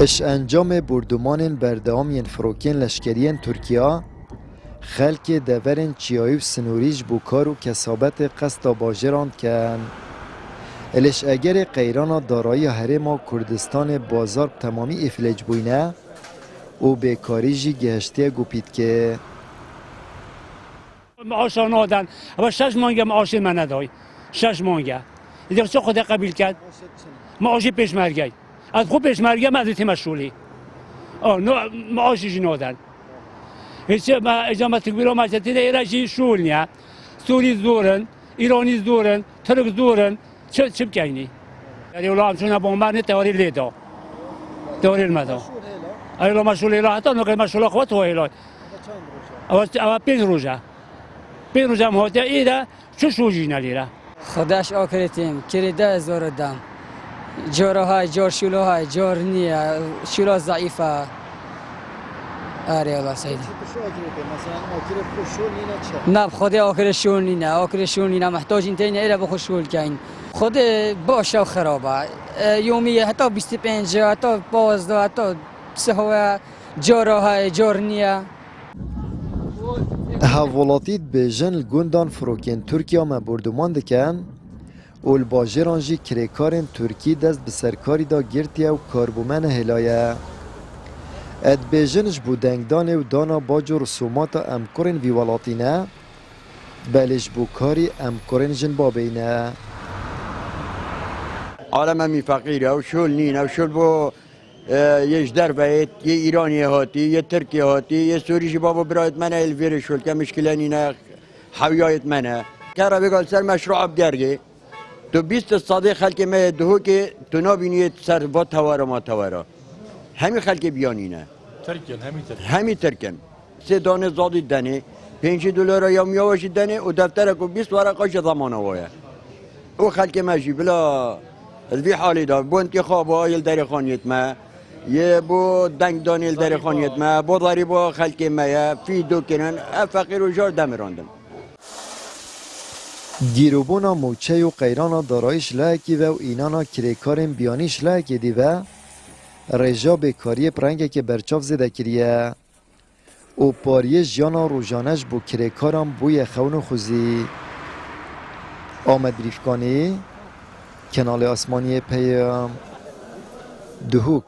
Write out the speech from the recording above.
اش انجام بردمان بردهامین فروکین لشکریین ترکیه خلک دورن چیایی و سنوریج بو کار و کسابت قصد باجران کن. الش اگر قیران دارایی حرم کردستان بازار تمامی افلج بوینه و بیکاری جی گهشته گوپید که معاش نادن و 6 مانگه معاش من ندای 6 مانگه دیگه چه خود قبول کرد معاش پیشمرگی از خوب پیشمرگی مدرسه مشغولی معاشش نادن هیچ ما اجامت کبیرا مجلسی ایرانی شول نیا سوری زورن ایرانی زورن ترک زورن چه بکنی یعنی اونا همچون بومبارد تئوری لیدا تئوری المدا ایران مشغولی را حتی نقل مشغول خود هایلای اما 5 روزه مهاجر ایران چه شوجی نلیره خداش آکرتیم کلیده زور دم جورهای جور شلوهای جور نیا شلو ضعیفه آره الله سعید نه خود آکرشون نینه آکرشون نینه محتاج اینتین ایره بخوشول کن خود باشه و خرابه یومی حتی 25 حتی 12 حتی 3 جورهای جور نیا هاولاتید بیجن گوندان فروکین ترکیه ما بردمان دکن و الباجران جی کریکارن ترکی دست به سرکاری دا گرتیه و کاربومن هلایه اد بیجنش بودنگدان و دانا باجو رسومات امکورن ویوالاتینه بلش بو کاری امکورن جن بابینه عالم همی فقیره و شول نینه و شول بو یه در باید یه ایرانی هاتی یه ترکی هاتی یه سوریشی بابا برایت منه الویر شول که مشکله نینه حویایت منه که را بگال سر مشروع بگرگه تو 20 صادق خلک ما دهو که تو نابینیت سر با توارا ما توارا همی خلک بیانینه همی ترکن 3 دانه زادی دنه 5 دلار یا میواشی دنه و دفتر کو 20 ورقاش زمانه وایه او خلک ماشی بلا الوی حالی دا بو انتخاب آیل در خانیت ما یه بو دنگ دانیل در خانیت ما بو داری با خلک ما فی دو کنن فقیر و جار دمراندن گیروبونا موچه و قیرانا دارایش لحکی و اینانا کریکارن بیانیش لحکی دی و رجا بیکاری پرنگه که برچاف زده کریه و پاریه جانا روژانش بو کریکارم بوی خون خوزی آمد بریفکانی کنال آسمانی پیام دهوک